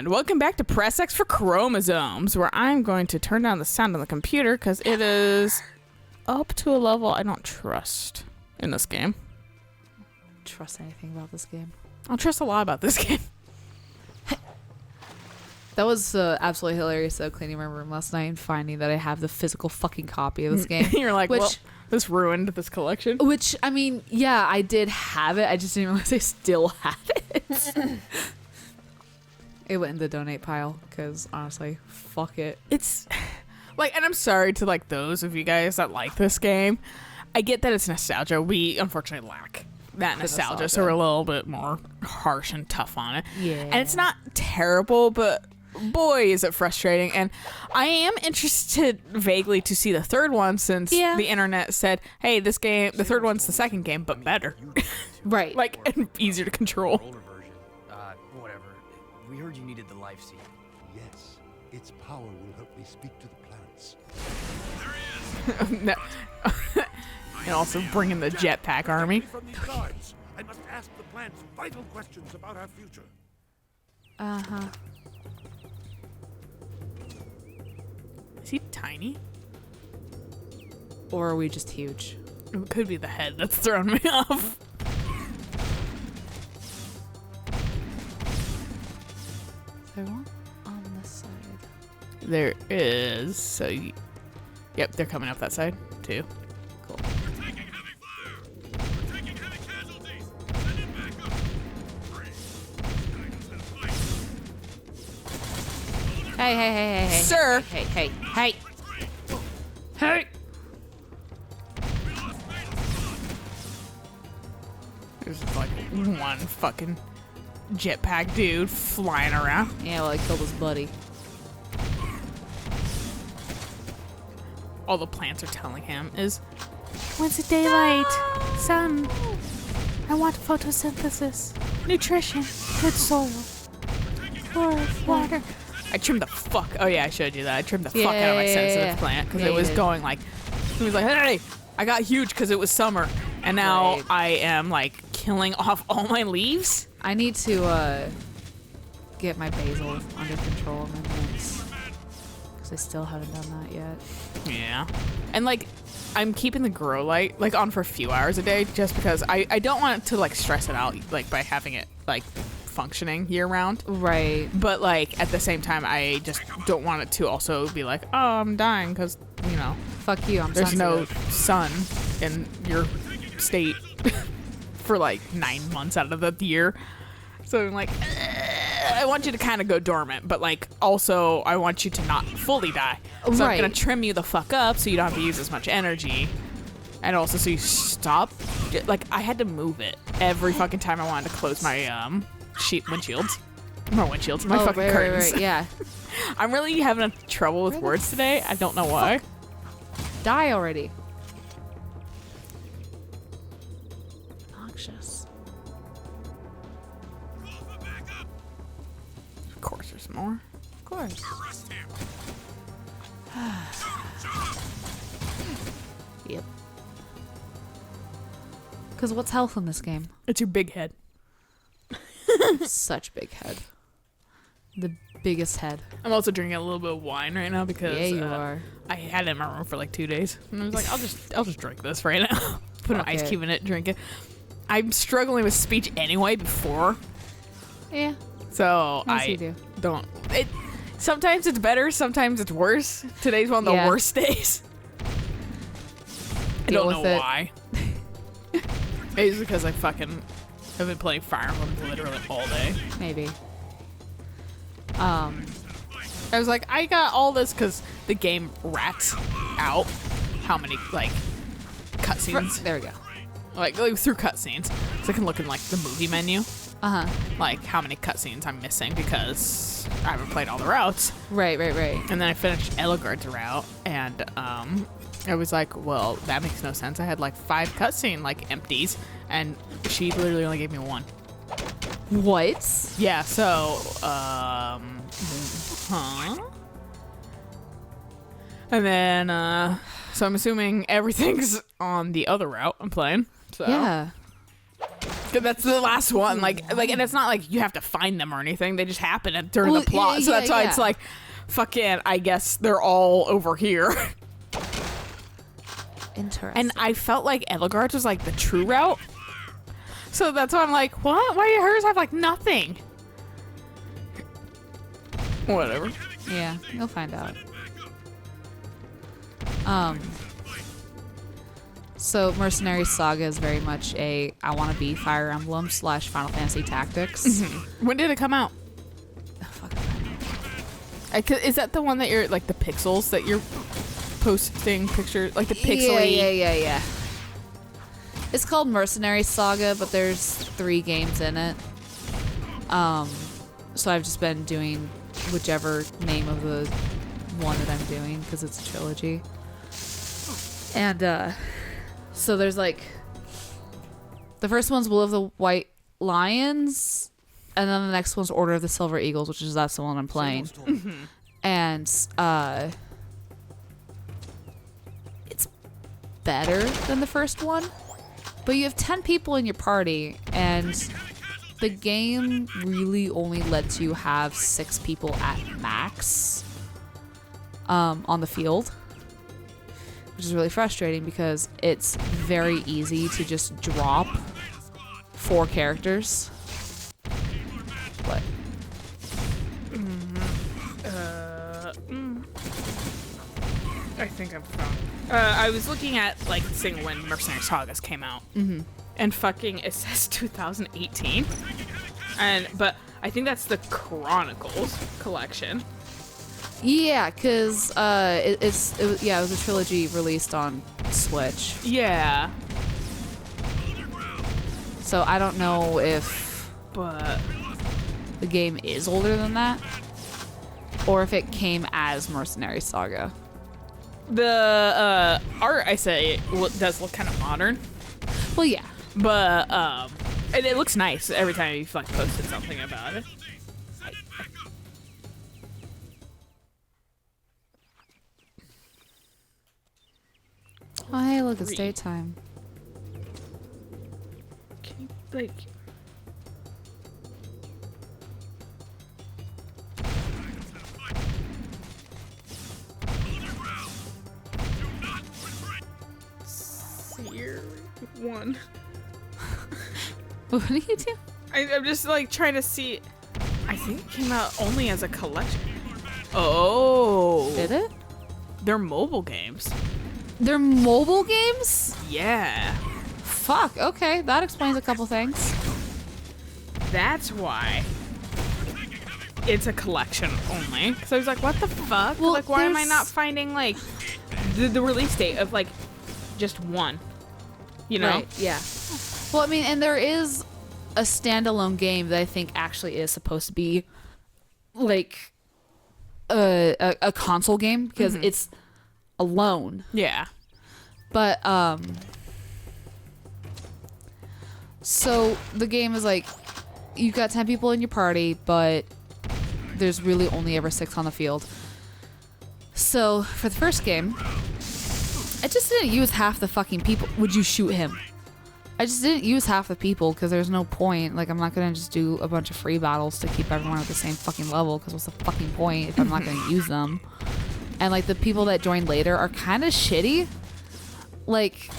And welcome back to Press X for Chromosomes, where I'm going to turn down the sound on the computer because it is up to a level I don't trust in this game. Trust anything about this game? I don't trust a lot about this game. That was absolutely hilarious, though, cleaning my room last night and finding that I have the physical fucking copy of this game. You're like, well, this ruined this collection. Which, I mean, yeah, I did have it. I just didn't realize I still had it. It went in the donate pile because, honestly, fuck it. It's like, and I'm sorry to like those of you guys that like this game. I get that it's nostalgia. We unfortunately lack that nostalgia, so we're a little bit more harsh and tough on it. Yeah. And it's not terrible, but boy, is it frustrating. And I am interested vaguely to see the third one since the internet said, hey, this game, the third one's the second game, but better. Right. Like, and easier to control. Older version. Whatever. We heard you needed the life seed. Yes, its power will help me speak to the plants. No. And also bringing the jetpack army. From these guards, I must ask the plants vital questions about our future. Uh-huh. Is he tiny? Or are we just huge? It could be the head that's throwing me off. Is there one on this side? There is. So, yep, they're coming up that side too. Cool. We're taking heavy fire! We're taking heavy casualties! Send it back up! Freeze! This guy knows how to fight! Hey. Sir. Hey. Retreat! Hey! We lost fatal. There's just like one fucking jetpack dude flying around. Yeah, well, I killed his buddy. All the plants are telling him is, when's the daylight? Sun. I want photosynthesis. Nutrition. Good soil. Forest. Water. I trimmed the fuck. Oh yeah, I showed you that. I trimmed the fuck out of my sensitive plant because it was going like, he was like, hey, I got huge because it was summer, and now I am like killing off all my leaves. I need to get my basil under control in my mix. Because I still haven't done that yet. Yeah. And like, I'm keeping the grow light like on for a few hours a day just because I don't want to like stress it out like by having it like functioning year round. Right. But like at the same time, I just don't want it to also be like, oh, I'm dying because, you know, Fuck you, I'm there's sensitive. no sun in your state for like 9 months out of the year. So I'm like, I want you to kind of go dormant, but like also I want you to not fully die. So I'm gonna trim you the fuck up so you don't have to use as much energy, and also so you stop. Like I had to move it every fucking time I wanted to close my windshields. My windshields, my fucking curtains. Right, yeah. I'm really having trouble with words today. I don't know why. Die already. Noxious. Call for backup! Of course, there's more. Of course. Arrest him! Yep. Because what's health in this game? It's your big head. Such big head. The biggest head. I'm also drinking a little bit of wine right now because Yeah, you are. I had it in my room for like 2 days, and I was like, I'll just drink this right now. Put an Fuck ice it. cube in it, drink it. I'm struggling with speech anyway before, Yeah. so Yes, you I do. don't. It sometimes it's better, sometimes it's worse. Today's one of the Yeah. worst days. I Deal don't know with it. why. Maybe it's because I fucking have been playing Fire Emblem literally all day. Maybe. I was like, I got all this because the game rats out how many like cutscenes, There we go. like through cutscenes, so I can look in like the movie menu, Uh-huh. like how many cutscenes I'm missing because I haven't played all the routes. Right. And then I finished Eligard's route, and I was like, well, that makes no sense. I had like 5 cutscene like empties, and she literally only gave me 1. What? Yeah, so, And then, so I'm assuming everything's on the other route I'm playing. So. Yeah. That's the last one. Like, and it's not like you have to find them or anything. They just happen during the plot. So that's why it's like, fucking, I guess they're all over here. Interesting. And I felt like Edelgard's was like the true route. So that's why I'm like, what? Why do hers have like nothing? Whatever. Yeah, you'll find out. So Mercenary Saga is very much a I want to be Fire Emblem / Final Fantasy Tactics. When did it come out? Oh, fuck, I don't know. Is that the one that you're like the pixels that you're posting pictures like the pixely? Yeah. It's called Mercenary Saga, but there's 3 games in it. So I've just been doing whichever name of the one that I'm doing because it's a trilogy. And so there's like the first one's Will of the White Lions, and then the next one's Order of the Silver Eagles, which is that's the one I'm playing. And it's better than the first one, but you have 10 people in your party, and the game really only lets you have 6 people at max on the field, which is really frustrating because it's very easy to just drop 4 characters. But I think I'm found. I was looking at like seeing when Mercenary Sagas came out, and fucking it says 2018, but I think that's the Chronicles collection. yeah, because it was a trilogy released on Switch. Yeah, So I don't know if but the game is older than that, or if it came as Mercenary Saga. the art I say does look kind of modern, Well, yeah. but and it looks nice every time you've like posted something about it. Oh, hey, look, it's Read. daytime. Can you like? Seer one. What do you do? I'm just like trying to see. I think it came out only as a collection. Oh, Did it? They're mobile games. They're mobile games? Yeah, Fuck, okay, that explains a couple things. that's why. It's a collection only. So I was like, what the fuck? Well, like, why am I there's- not finding like the release date of like just one? You know? Right, yeah. Well, I mean, and there is a standalone game that I think actually is supposed to be like a console game because it's alone. Yeah. But so the game is like you've got 10 people in your party, but there's really only ever 6 on the field. So for the first game, I just didn't use half the fucking people. Would you shoot him? I just didn't use half the people because there's no point. Like, I'm not gonna just do a bunch of free battles to keep everyone at the same fucking level because what's the fucking point if I'm not gonna use them? And like the people that join later are kind of shitty. Like,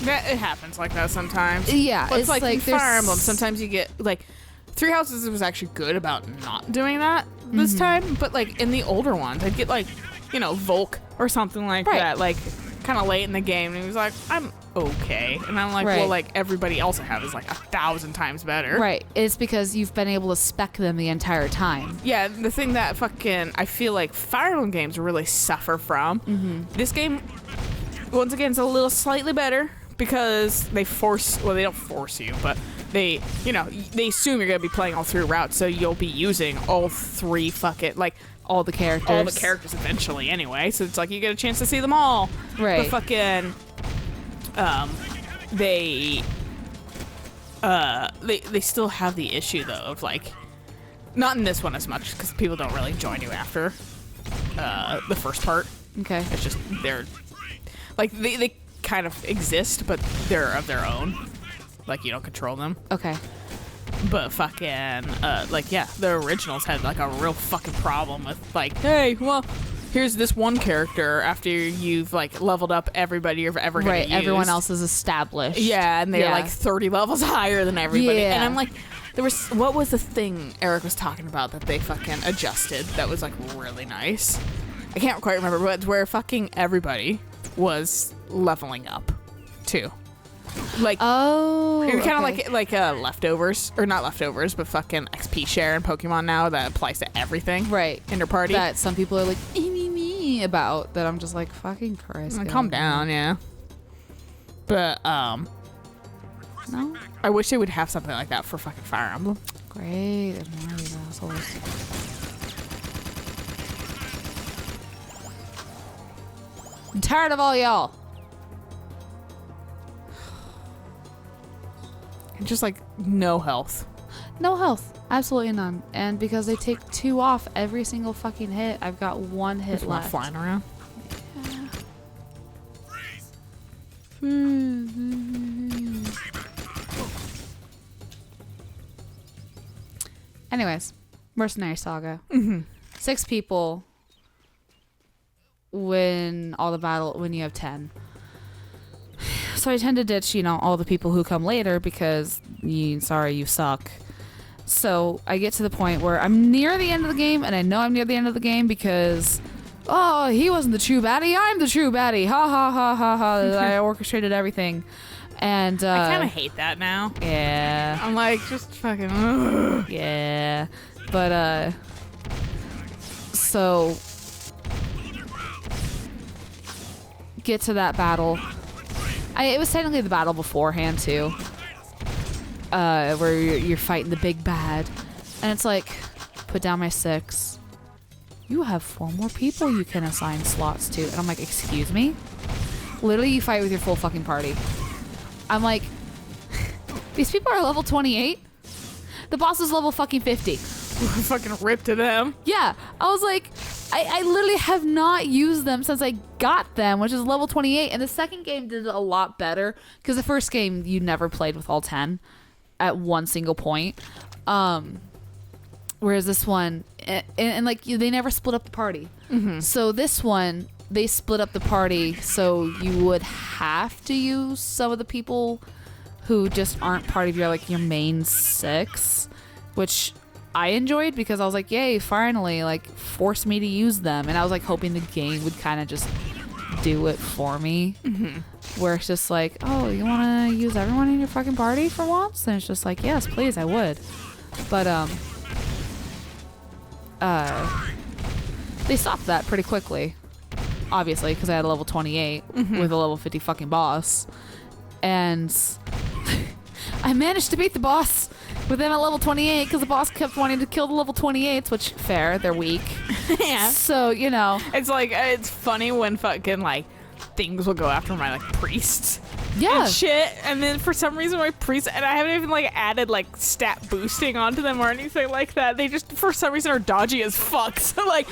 It happens like that sometimes. yeah, But it's like in there's- Fire Emblem. Sometimes you get like Three Houses was actually good about not doing that this time, but like in the older ones, I'd get like, you know, Volk or something like Right. that, like kind of late in the game, and he was like, I'm okay, and I'm like, Right. well, like everybody else I have is like 1,000 times better. Right. It's because you've been able to spec them the entire time. Yeah, the thing that fucking I feel like Fire Emblem games really suffer from. This game, once again, is a little slightly better because they they don't force you, but they, you know, they assume you're gonna be playing all 3 routes, so you'll be using all 3 like All the characters. all the characters eventually anyway. So it's like you get a chance to see them all. Right. But fucking, they still have the issue though of like, not in this one as much because people don't really join you after the first part. Okay. It's just they're like they kind of exist, but they're of their own. Like, you don't control them. Okay. But fucking, like, yeah, the originals had, like, a real fucking problem with, like, hey, well, here's this one character after you've, like, leveled up everybody you're ever gonna Right, use. everyone else is established. Yeah, and they're, Yeah. like, 30 levels higher than everybody. Yeah. And I'm like, what was the thing Eric was talking about that they fucking adjusted that was, like, really nice? I can't quite remember, but it's where fucking everybody was leveling up, too. Like, Oh. you're kind of okay. like leftovers, or not leftovers, but fucking XP share in Pokemon now that applies to everything. Right. In your party. That some people are like, me about, that I'm just like, fucking Christ. Like, calm down, yeah. But, No? I wish they would have something like that for fucking Fire Emblem. Great. There's more of these assholes. I'm tired of all y'all. Just, like, no health. No health. Absolutely none. And because they take 2 off every single fucking hit, I've got 1 hit Just not left. flying around. Anyways, Mercenary Saga. 6 people when you have 10. So I tend to ditch, all the people who come later because you suck. So I get to the point where I'm near the end of the game, and I know I'm near the end of the game because, oh, he wasn't the true baddie, I'm the true baddie. Ha ha ha ha ha. I orchestrated everything. And I kind of hate that now. yeah. I'm like, just fucking, ugh. Yeah. But so get to that battle. It was technically the battle beforehand too. Where you're fighting the big bad. And it's like, put down my 6. You have 4 more people you can assign slots to. And I'm like, excuse me? Literally, you fight with your full fucking party. I'm like, these people are level 28? The boss is level fucking 50. Fucking rip to them. Yeah. I was like, I literally have not used them since I got them, which is level 28. And the second game did a lot better because the first game you never played with all 10 at one single point. Whereas this one, and like they never split up the party. So this one, they split up the party so you would have to use some of the people who just aren't part of your main 6, which I enjoyed because I was like, yay, finally, force me to use them. And I was hoping the game would kind of just do it for me. Where it's just like, oh, you want to use everyone in your fucking party for once? And it's just like, yes, please, I would. But they stopped that pretty quickly, obviously, because I had a level 28 with a level 50 fucking boss. And I managed to beat the boss with him at level 28 because the boss kept wanting to kill the level 28s, which, fair, they're weak. Yeah. So, It's like, it's funny when fucking, things will go after my, priests. yeah. And shit. And then for some reason, my priests, and I haven't even, added, stat boosting onto them or anything like that. They just, for some reason, are dodgy as fuck. So, I'm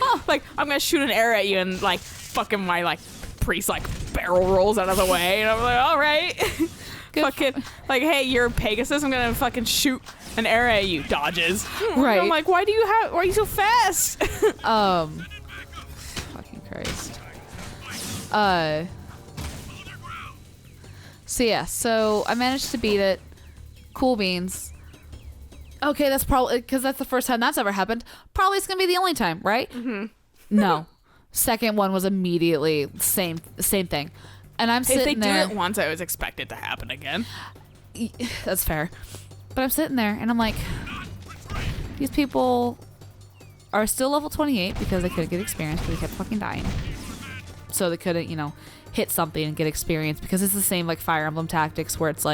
gonna shoot an arrow at you and, fucking my, priest, barrel rolls out of the way. And I'm like, all right. Fucking, hey, you're Pegasus. I'm gonna fucking shoot an arrow at you. Dodges. Right. I'm like, why are you so fast? Fucking Christ. So yeah, so I managed to beat it. Cool beans. Okay, that's probably because that's the first time that's ever happened. Probably it's gonna be the only time, right? No. Second one was immediately same thing. And I'm If sitting they there. do it once, I always expect it to happen again. That's fair. But I'm sitting there and I'm like, these people are still level 28 because they couldn't get experience because they kept fucking dying. So they couldn't, hit something and get experience because it's the same Fire Emblem Tactics where it's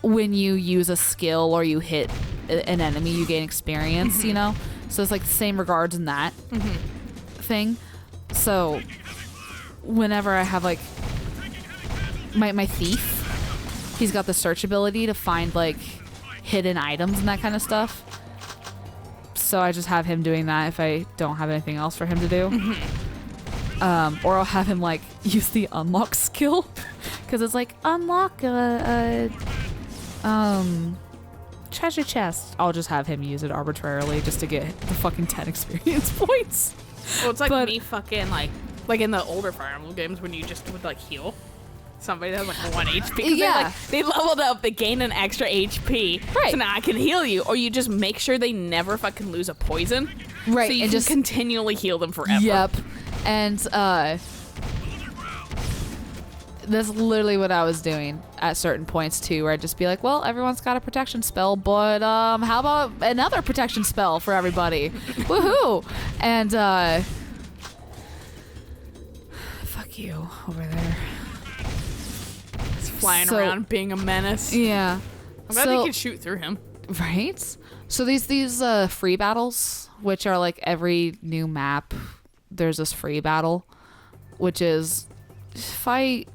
when you use a skill or you hit an enemy, you gain experience, So it's the same regards in that thing. So whenever I have my thief, he's got the search ability to find hidden items and that kind of stuff. So I just have him doing that if I don't have anything else for him to do. Or I'll have him use the unlock skill because it's unlock a Treasure chest. I'll just have him use it arbitrarily just to get the fucking 10 experience points. Well, it's like But- me fucking like in the older Fire Emblem games when you just would like heal somebody that has like 1 HP. 'Cause Yeah. they leveled up, they gained an extra HP. Right. So now I can heal you, or you just make sure they never fucking lose a poison. Right, So you and can just- continually heal them forever. Yep. And that's literally what I was doing at certain points too, where I'd just be like, well, everyone's got a protection spell, but how about another protection spell for everybody? Woohoo! And fuck you over there. It's flying So- around being a menace. Yeah. I'm glad they can shoot through him. Right? So these free battles, which are like every new map, there's this free battle, which is fight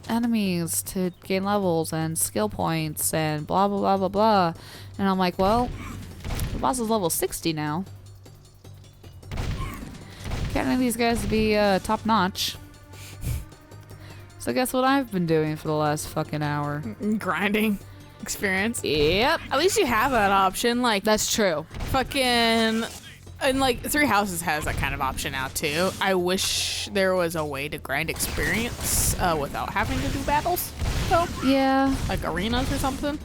enemies to gain levels and skill points and blah blah blah blah blah. And I'm like, well, the boss is level 60 now. Can't need these guys to be top notch. So guess what I've been doing for the last fucking hour? Grinding experience. Yep. At least you have that option. Like, That's true. fucking. And like Three Houses has that kind of option now too. I wish there was a way to grind experience without having to do battles, though, Yeah. like arenas or something.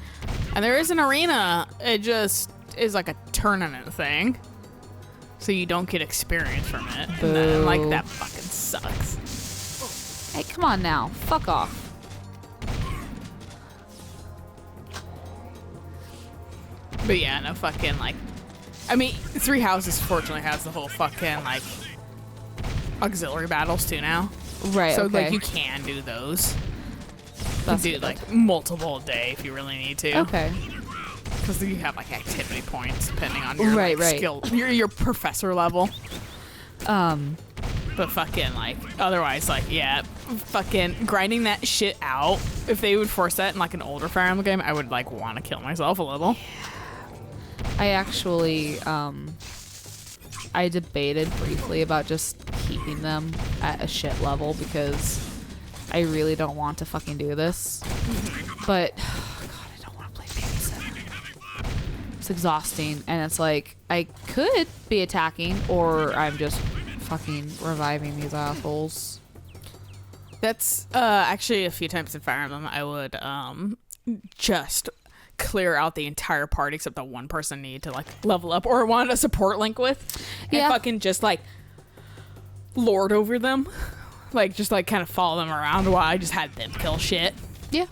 And there is an arena. It just is like a tournament thing, so you don't get experience from it. And then, like, Boo. that fucking sucks. Hey, come on now. Fuck off. But yeah, no fucking like. I mean, Three Houses fortunately has the whole fucking like auxiliary battles too now. Right, So okay. like you can do those. That's do good. like multiple a day if you really need to. Okay. Because you have like activity points depending on your Right, like, right. skill, your professor level. But fucking like otherwise like yeah, fucking grinding that shit out. If they would force that in like an older Fire Emblem game, I would like want to kill myself a little. I actually, I debated briefly about just keeping them at a shit level because I really don't want to fucking do this. But, God, I don't want to play babysitter. It's exhausting, and it's like, I could be attacking, or I'm just fucking reviving these assholes. That's actually a few times in Fire Emblem I would just clear out the entire party except the one person needed to like level up or wanted a support link with, and Yeah. fucking just like lord over them, like just like kind of follow them around while I just had them kill shit. Yeah.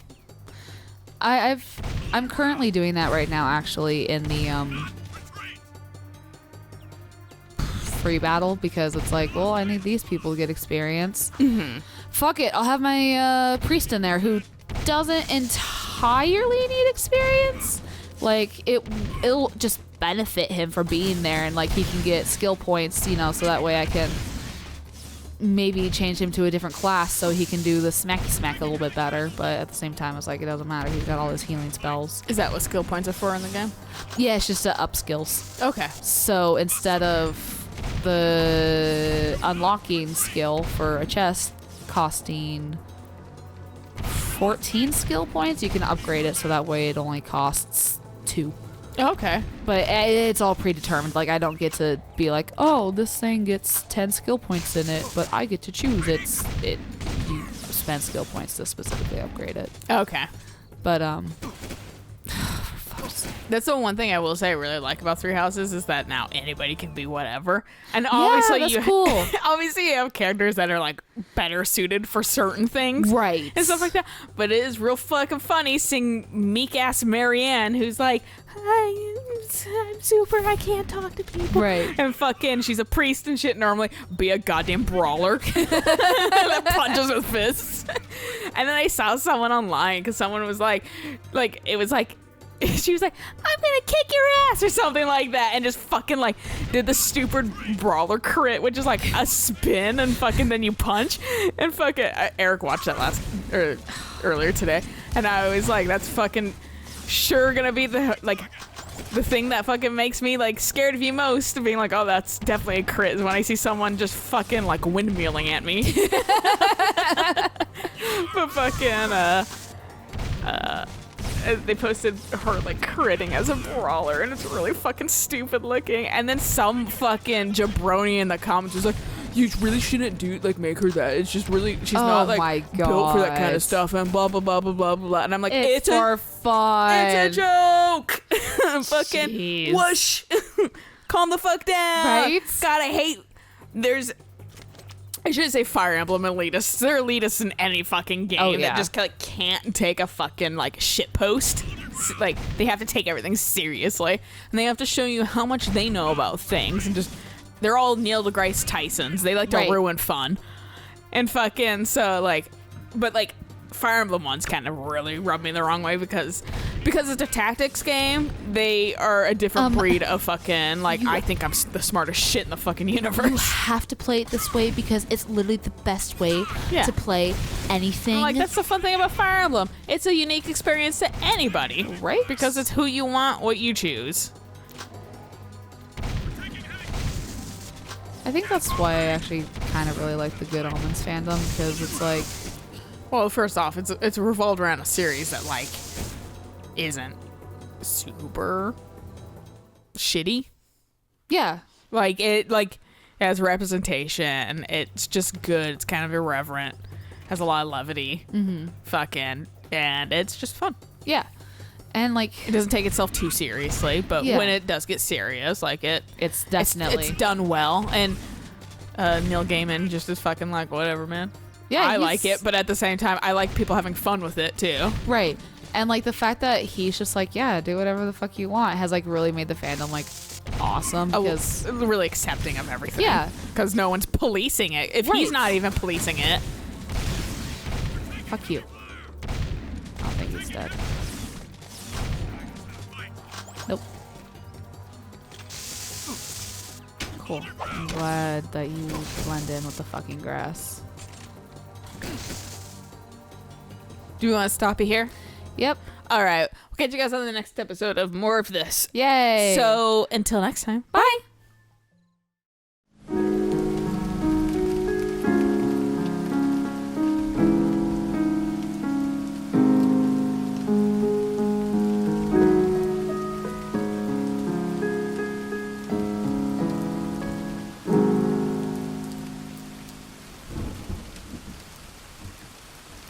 I'm currently doing that right now, actually, in the free battle, because it's like, well, I need these people to get experience. Fuck it, I'll have my priest in there who doesn't entirely need experience. Like, it'll just benefit him for being there, and like he can get skill points, you know, so that way I can maybe change him to a different class so he can do the smacky smack a little bit better. But at the same time, it's like, it doesn't matter, he's got all his healing spells. Is that what skill points are for in the game? Yeah, it's just to up skills. Okay. So instead of the unlocking skill for a chest costing 14 skill points, you can upgrade it so that way it only costs 2. Okay. But it's all predetermined. Like, I don't get to be like, oh, this thing gets 10 skill points in it, but I get to choose. You spend skill points to specifically upgrade it. Okay. But That's the one thing I will say I really like about Three Houses is that now anybody can be whatever. And obviously that's you cool. obviously you have characters that are like better suited for certain things. Right. And stuff like that. But it is real fucking funny seeing meek ass Marianne who's like, I'm super, I can't talk to people. Right. And fucking she's a priest and shit normally. Be a goddamn brawler. That punches with fists. And then I saw someone online because someone was like it was like she was like, I'm gonna kick your ass or something like that, and just fucking like did the stupid brawler crit, which is like a spin and fucking then you punch, and fucking Eric watched that earlier today, and I was like, that's fucking sure gonna be the thing that fucking makes me like scared of you most, being like, oh, that's definitely a crit, is when I see someone just fucking like windmilling at me. But fucking they posted her like critting as a brawler, and it's really fucking stupid looking. And then some fucking jabroni in the comments was like, you really shouldn't make her that. It's just really, she's not my like built for that kind God. of stuff, and blah blah blah blah blah blah. And I'm like, It's for fun. it's a joke. Fucking Jeez. whoosh. Calm the fuck down. Right? God, I hate. I shouldn't say Fire Emblem elitists. They're elitists in any fucking game Oh, yeah. that just like can't take a fucking like shit post. Like they have to take everything seriously, and they have to show you how much they know about things, and just they're all Neil deGrasse Tysons. They like to Right. ruin fun, and fucking so like, but like Fire Emblem ones kind of really rub me the wrong way because it's a tactics game. They are a different breed of fucking like I think I'm the smartest shit in the fucking You universe. have to play it this way because it's literally the best way Yeah. to play anything. Like that's the fun thing about Fire Emblem. It's a unique experience to anybody, Right. Because it's who you want, what you choose. I think that's why I actually kind of really like the Good Omens fandom, because it's like, Well, first off, it's revolved around a series that like isn't super shitty. yeah, Like it has representation. It's just good. It's kind of irreverent. Has a lot of levity. Fucking, and it's just fun. yeah. And like, It doesn't take itself too seriously, but Yeah. when it does get serious, like it's definitely. it's done well. And Neil Gaiman just is fucking like whatever, man. Yeah, I he's- like it, but at the same time, I like people having fun with it too. Right. And like the fact that he's just like, yeah, do whatever the fuck you want has like really made the fandom like awesome because Really accepting of everything. Yeah. because no one's policing it. If Right. he's not even policing it, fuck you. I don't think he's dead. Nope. Cool. I'm glad that you blend in with the fucking grass. do you want to stop it here? Yep. All right, we'll catch you guys on the next episode of more of this. Yay. So until next time, bye.